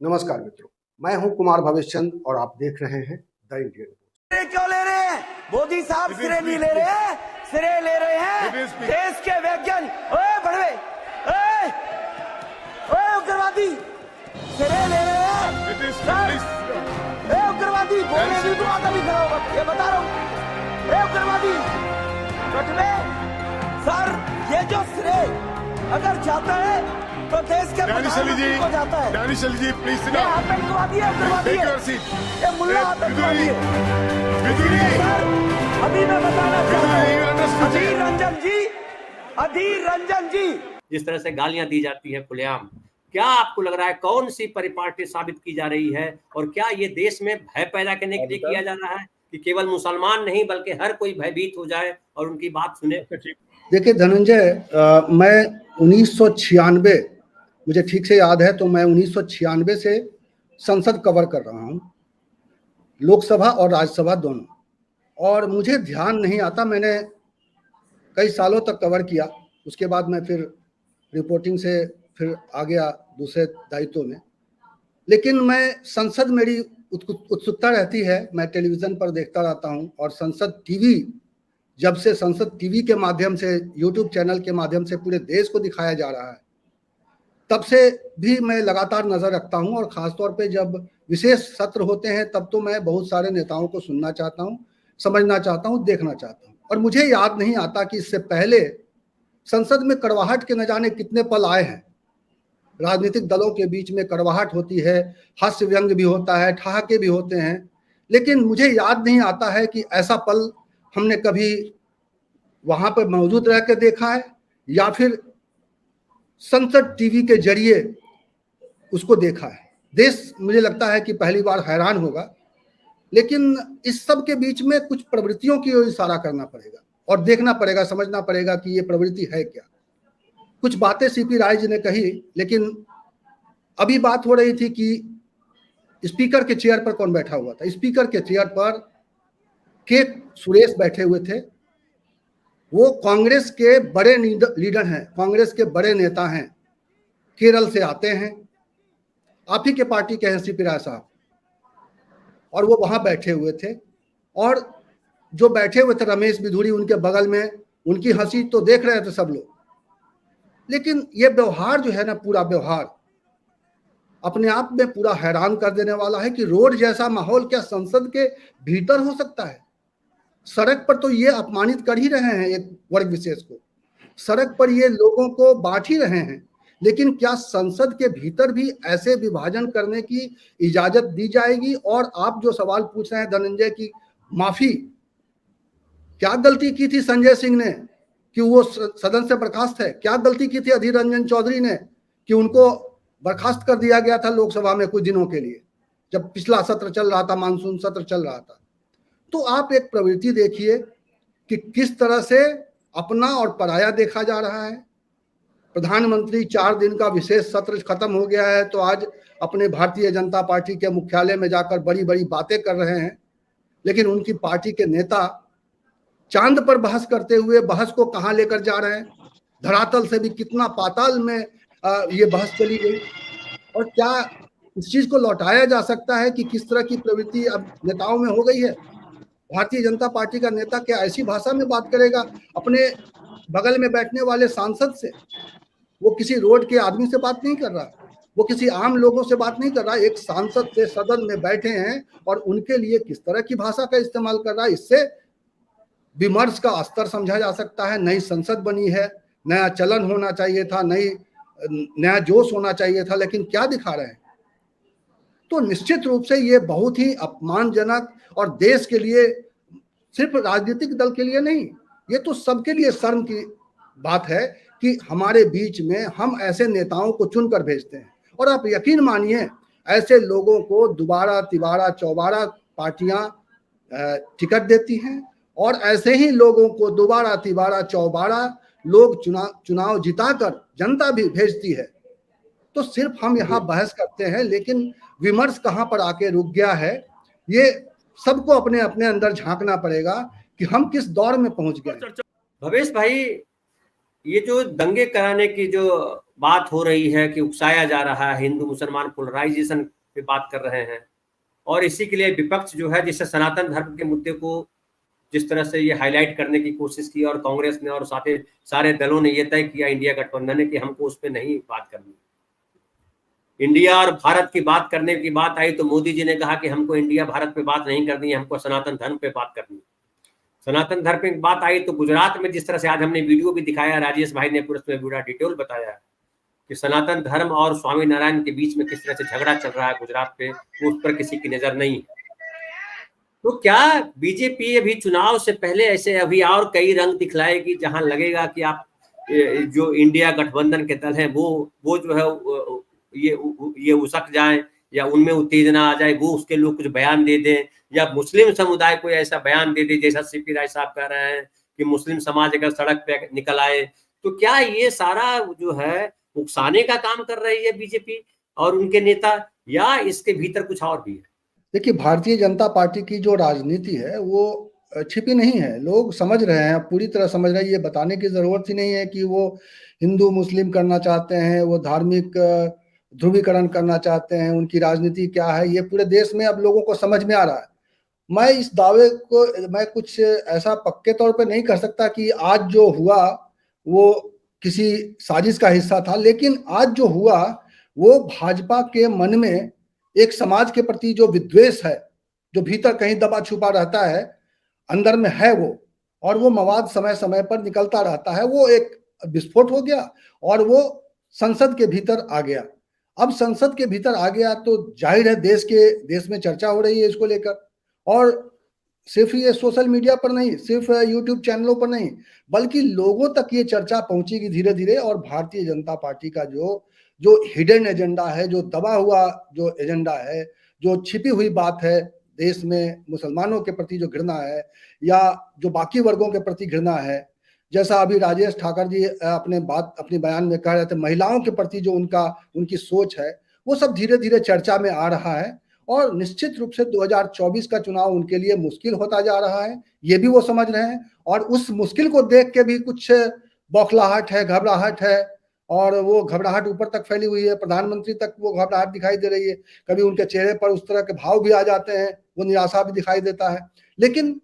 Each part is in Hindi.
नमस्कार मित्रों, मैं हूं कुमार भवेशचंद और आप देख रहे हैं द इंडियन पोस्ट। क्यों ले रहे हैं मोदी साहब? सिरे नहीं ले रहे हैं, सिरे ले रहे हैं देश के वैज्ञानिक। ओए भड़वे, ओए ओए उग्रवादी, सिरे ले रहे हैं। ए उग्रवादी बोलने भी तो आता भी खड़ा होगा, ये बता रहा हूँ। ए उग्रवादी भड़वे सर, ये जो सिरे अगर जाता है तो देश के प्रधानमंत्री को जाता है। दानिश जी प्लीज सिट ये आतंकवादी है, उग्रवादी है, ये मुल्ला आतंकवादी है। सर, अभी मैं बताना चाहता हूँ, अधीर रंजन जी, जिस तरह से गालियां दी जाती हैं खुलेआम, क्या आपको लग रहा है कौन सी परिपाटी साबित की जा रही है और क्या ये देश में भय पैदा करने के लिए किया जा रहा है कि केवल मुसलमान नहीं बल्कि हर कोई भयभीत हो जाए और उनकी बात सुने? देखिए धनंजय, मैं 1996, मुझे ठीक से याद है, तो मैं 1996 से संसद कवर कर रहा हूँ, लोकसभा और राज्यसभा दोनों। और मुझे ध्यान नहीं आता, मैंने कई सालों तक कवर किया। उसके बाद मैं फिर रिपोर्टिंग से फिर आ गया दूसरे दायित्व में। लेकिन मैं संसद, मेरी उत्सुकता रहती है, मैं टेलीविज़न पर देखता रहता हूँ। और संसद टीवी, जब से संसद टीवी के माध्यम से, यूट्यूब चैनल के माध्यम से पूरे देश को दिखाया जा रहा है, तब से भी मैं लगातार नज़र रखता हूं। और ख़ासतौर पे जब विशेष सत्र होते हैं तब तो मैं बहुत सारे नेताओं को सुनना चाहता हूं, समझना चाहता हूं, देखना चाहता हूं। और मुझे याद नहीं आता कि इससे पहले संसद में कड़वाहट के न जाने कितने पल आए हैं। राजनीतिक दलों के बीच में कड़वाहट होती है, हास्य व्यंग भी होता है, ठहाके भी होते हैं, लेकिन मुझे याद नहीं आता है कि ऐसा पल हमने कभी वहाँ पर मौजूद रह के देखा है या फिर संसद टीवी के जरिए उसको देखा है। देश, मुझे लगता है कि पहली बार हैरान होगा। लेकिन इस सब के बीच में कुछ प्रवृत्तियों की ओर इशारा करना पड़ेगा और देखना पड़ेगा, समझना पड़ेगा कि ये प्रवृत्ति है क्या। कुछ बातें सीपी राय जी ने कही, लेकिन अभी बात हो रही थी कि स्पीकर के चेयर पर कौन बैठा हुआ था। स्पीकर के चेयर पर के सुरेश बैठे हुए थे। वो कांग्रेस के बड़े लीडर हैं, कांग्रेस के बड़े नेता हैं, केरल से आते हैं, आप ही के पार्टी के हैं सीपी राय साहब, और वो वहां बैठे हुए थे। और जो बैठे हुए थे रमेश बिधूड़ी उनके बगल में, उनकी हंसी तो देख रहे थे सब लोग। लेकिन ये व्यवहार जो है ना, पूरा व्यवहार अपने आप में पूरा हैरान कर देने वाला है कि रोड जैसा माहौल क्या संसद के भीतर हो सकता है? सड़क पर तो ये अपमानित कर ही रहे हैं एक वर्ग विशेष को, सड़क पर ये लोगों को बांट ही रहे हैं, लेकिन क्या संसद के भीतर भी ऐसे विभाजन करने की इजाजत दी जाएगी? और आप जो सवाल पूछ रहे हैं धनंजय की माफी, क्या गलती की थी संजय सिंह ने कि वो सदन से बर्खास्त है? क्या गलती की थी अधीर रंजन चौधरी ने कि उनको बर्खास्त कर दिया गया था लोकसभा में कुछ दिनों के लिए, जब पिछला सत्र चल रहा था, मानसून सत्र चल रहा था? तो आप एक प्रवृत्ति देखिए कि किस तरह से अपना और पराया देखा जा रहा है। प्रधानमंत्री 4 दिन का विशेष सत्र खत्म हो गया है तो आज अपने भारतीय जनता पार्टी के मुख्यालय में जाकर बड़ी बड़ी बातें कर रहे हैं, लेकिन उनकी पार्टी के नेता चांद पर बहस करते हुए बहस को कहां लेकर जा रहे हैं? धरातल से भी कितना पाताल में ये बहस चली गई। और क्या इस चीज को लौटाया जा सकता है कि किस तरह की प्रवृत्ति अब नेताओं में हो गई है? भारतीय जनता पार्टी का नेता क्या ऐसी भाषा में बात करेगा अपने बगल में बैठने वाले सांसद से? वो किसी रोड के आदमी से बात नहीं कर रहा, वो किसी आम लोगों से बात नहीं कर रहा, एक सांसद से सदन में बैठे हैं और उनके लिए किस तरह की भाषा का इस्तेमाल कर रहा है। इससे विमर्श का स्तर समझा जा सकता है। नई संसद बनी है, नया चलन होना चाहिए था, नया जोश होना चाहिए था, लेकिन क्या दिखा रहे हैं? तो निश्चित रूप से ये बहुत ही अपमानजनक, और देश के लिए, सिर्फ राजनीतिक दल के लिए नहीं, ये तो सबके लिए शर्म की बात है कि हमारे बीच में हम ऐसे नेताओं को चुनकर भेजते हैं। और आप यकीन मानिए, ऐसे लोगों को दोबारा तिबारा चौबारा पार्टियां टिकट देती हैं और ऐसे ही लोगों को दोबारा तिबारा चौबारा लोग चुनाव जिताकर जनता भी भेजती है। तो सिर्फ हम यहाँ बहस करते हैं, लेकिन विमर्श कहाँ पर आके रुक गया है, ये सबको अपने अपने अंदर झांकना पड़ेगा कि हम किस दौर में पहुंच गए। भवेश भाई, ये जो दंगे कराने की जो बात हो रही है कि उकसाया जा रहा है, हिंदू मुसलमान पोलराइजेशन पे बात कर रहे हैं, और इसी के लिए विपक्ष जो है, जिससे सनातन धर्म के मुद्दे को जिस तरह से ये हाईलाइट करने की कोशिश की, और कांग्रेस ने और सारे दलों ने ये तय किया, इंडिया गठबंधन ने, कि हमको उस पर नहीं बात करनी। इंडिया और भारत की बात करने की बात आई तो मोदी जी ने कहा कि हमको इंडिया भारत पे बात नहीं करनी है, हमको सनातन धर्म पे बात करनी है। सनातन धर्म पे बात आई तो गुजरात में जिस तरह से आज हमने वीडियो भी दिखाया, राजेश भाई ने पूरा पूरा डिटेल बताया कि सनातन धर्म और स्वामी नारायण के बीच में किस तरह से झगड़ा चल रहा है गुजरात पे, उस पर किसी की नजर नहीं है। तो क्या बीजेपी अभी चुनाव से पहले ऐसे अभी और कई रंग दिखलाएगी, जहां लगेगा कि आप जो इंडिया गठबंधन के दल हैं वो जो है ये उसक जाए, या उनमें उत्तेजना आ जाए, वो उसके लोग कुछ बयान दे दें, या मुस्लिम समुदाय को ऐसा बयान दे दे, जैसा सीपी राय साहब कह रहे हैं कि मुस्लिम समाज अगर सड़क पे निकल आए, तो क्या ये सारा जो है उकसाने का काम कर रही है बीजेपी और उनके नेता, या इसके भीतर कुछ और भी है? देखिए, भारतीय जनता पार्टी की जो राजनीति है वो छिपी नहीं है, लोग समझ रहे हैं, पूरी तरह समझ रहे हैं। ये बताने की जरूरत ही नहीं है कि वो हिंदू मुस्लिम करना चाहते हैं, वो धार्मिक ध्रुवीकरण करना चाहते हैं, उनकी राजनीति क्या है, ये पूरे देश में अब लोगों को समझ में आ रहा है। मैं इस दावे को मैं कुछ ऐसा पक्के तौर पे नहीं कर सकता कि आज जो हुआ वो किसी साजिश का हिस्सा था, लेकिन आज जो हुआ वो भाजपा के मन में एक समाज के प्रति जो विद्वेष है, जो भीतर कहीं दबा छुपा रहता है, अंदर में है वो, और वो मवाद समय समय पर निकलता रहता है, वो एक विस्फोट हो गया और वो संसद के भीतर आ गया। अब संसद के भीतर आ गया तो जाहिर है देश में चर्चा हो रही है इसको लेकर, और सिर्फ ये सोशल मीडिया पर नहीं, सिर्फ यूट्यूब चैनलों पर नहीं, बल्कि लोगों तक ये चर्चा पहुंचेगी धीरे धीरे। और भारतीय जनता पार्टी का जो हिडन एजेंडा है, जो दबा हुआ जो एजेंडा है, जो छिपी हुई बात है, देश में मुसलमानों के प्रति जो घृणा है या जो बाकी वर्गों के प्रति घृणा है, जैसा अभी राजेश ठाकर जी अपने बयान में कह रहे थे, महिलाओं के प्रति जो उनकी सोच है, वो सब धीरे धीरे चर्चा में आ रहा है। और निश्चित रूप से 2024 का चुनाव उनके लिए मुश्किल होता जा रहा है, ये भी वो समझ रहे हैं। और उस मुश्किल को देख के भी कुछ बौखलाहट है, घबराहट है, और वो घबराहट ऊपर तक फैली हुई है, प्रधानमंत्री तक वो घबराहट दिखाई दे रही है। कभी उनके चेहरे पर उस तरह के भाव भी आ जाते हैं, वो निराशा भी दिखाई देता है। लेकिन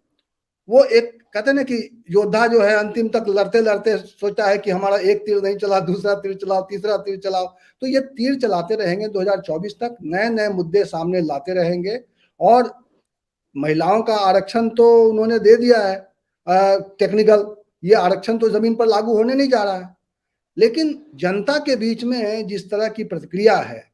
वो एक कहते हैं ना कि योद्धा जो है अंतिम तक लड़ते लड़ते सोचता है कि हमारा एक तीर नहीं चला, दूसरा तीर चलाओ, तीसरा तीर चलाओ। तो ये तीर चलाते रहेंगे 2024 तक, नए नए मुद्दे सामने लाते रहेंगे। और महिलाओं का आरक्षण तो उन्होंने दे दिया है टेक्निकल, ये आरक्षण तो जमीन पर लागू होने नहीं जा रहा है। लेकिन जनता के बीच में जिस तरह की प्रतिक्रिया है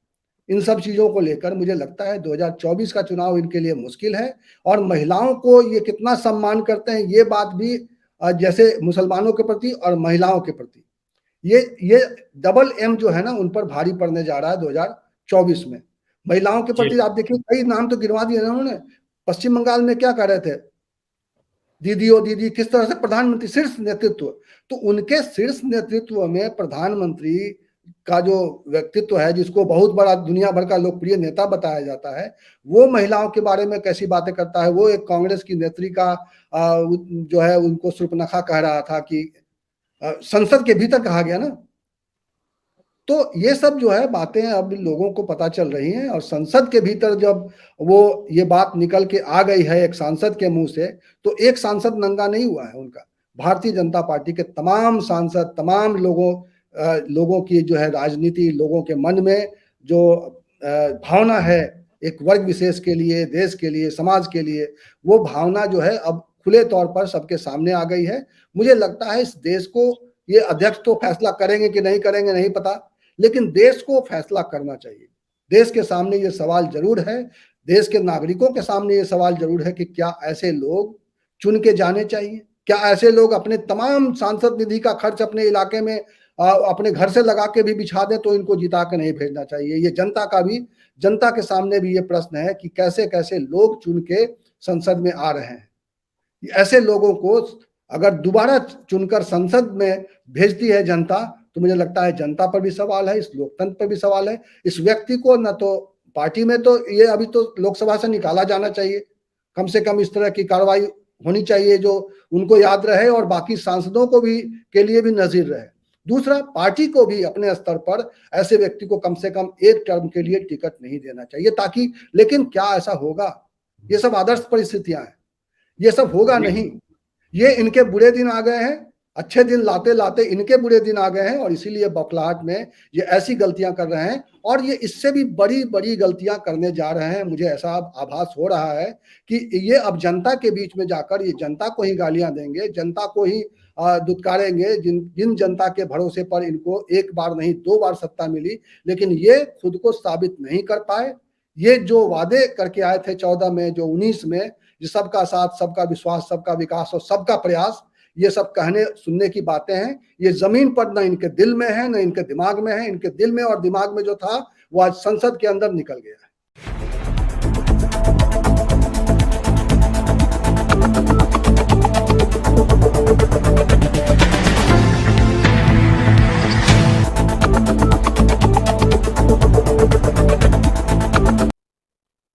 इन सब चीजों को लेकर, मुझे लगता है 2024 का चुनाव इनके लिए मुश्किल है। और महिलाओं को ये कितना सम्मान करते हैं, ये बात भी जैसे मुसलमानों के प्रति और महिलाओं के प्रति ये डबल एम जो है ना, उन पर भारी पड़ने जा रहा है 2024 में। महिलाओं के प्रति आप देखिए, कई नाम तो गिनवा दिए ना उन्होंने। पश्चिम बंगाल में क्या कह रहे थे, दीदी ओ दीदी, किस तरह से प्रधानमंत्री शीर्ष नेतृत्व, तो उनके शीर्ष नेतृत्व में प्रधानमंत्री का जो व्यक्तित्व है, जिसको बहुत बड़ा दुनिया भर का लोकप्रिय नेता बताया जाता है, वो महिलाओं के बारे में कैसी बातें करता है। वो एक कांग्रेस की नेत्री का जो है उनको सुर्पनखा कह रहा था कि संसद के भीतर कहा गया ना। तो ये सब जो है बातें अब लोगों को पता चल रही हैं, और संसद के भीतर जब वो ये बात निकल के आ गई है एक सांसद के मुंह से, तो एक सांसद नंगा नहीं हुआ है उनका। भारतीय जनता पार्टी के तमाम सांसद, तमाम लोगों की जो है राजनीति, लोगों के मन में जो भावना है एक वर्ग विशेष के लिए, देश के लिए, समाज के लिए, वो भावना जो है अब खुले तौर पर सबके सामने आ गई है। मुझे लगता है इस देश को, ये अध्यक्ष तो फैसला करेंगे कि नहीं करेंगे नहीं पता, लेकिन देश को फैसला करना चाहिए। देश के सामने ये सवाल जरूर है, देश के नागरिकों के सामने ये सवाल जरूर है कि क्या ऐसे लोग चुन के जाने चाहिए, क्या ऐसे लोग अपने तमाम सांसद निधि का खर्च अपने इलाके में अपने घर से लगा के भी बिछा दे तो इनको जिता के नहीं भेजना चाहिए। ये जनता के सामने भी ये प्रश्न है कि कैसे कैसे लोग चुन के संसद में आ रहे हैं। ऐसे लोगों को अगर दोबारा चुनकर संसद में भेजती है जनता, तो मुझे लगता है जनता पर भी सवाल है, इस लोकतंत्र पर भी सवाल है। इस व्यक्ति को न तो पार्टी में तो ये अभी तो लोकसभा से निकाला जाना चाहिए, कम से कम इस तरह की कार्रवाई होनी चाहिए जो उनको याद रहे और बाकी सांसदों को भी के लिए भी नजीर रहे। दूसरा, पार्टी को भी अपने स्तर पर ऐसे व्यक्ति को कम से कम एक टर्म के लिए टिकट नहीं देना चाहिए, ताकि, लेकिन क्या ऐसा होगा? ये सब आदर्श परिस्थितियां हैं, ये सब होगा नहीं। ये इनके बुरे दिन आ गए हैं, अच्छे दिन लाते लाते इनके बुरे दिन आ गए हैं और इसीलिए बौखलाहट में ये ऐसी गलतियां कर रहे हैं और ये इससे भी बड़ी बड़ी गलतियां करने जा रहे हैं। मुझे ऐसा आभास हो रहा है कि ये अब जनता के बीच में जाकर ये जनता को ही गालियां देंगे, जनता को ही दुत्कारेंगे, जिन जनता के भरोसे पर इनको एक बार नहीं 2 बार सत्ता मिली, लेकिन ये खुद को साबित नहीं कर पाए। ये जो वादे करके आए थे 14 में, जो 19 में, जो सबका साथ, सबका विश्वास, सबका विकास और सबका प्रयास, ये सब कहने सुनने की बातें हैं। ये जमीन पर न इनके दिल में है, न इनके दिमाग में है। इनके दिल में और दिमाग में जो था वो आज संसद के अंदर निकल गया है।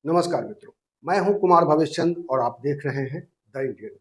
नमस्कार मित्रों, मैं हूं कुमार भवेश चंद और आप देख रहे हैं द इंडियन।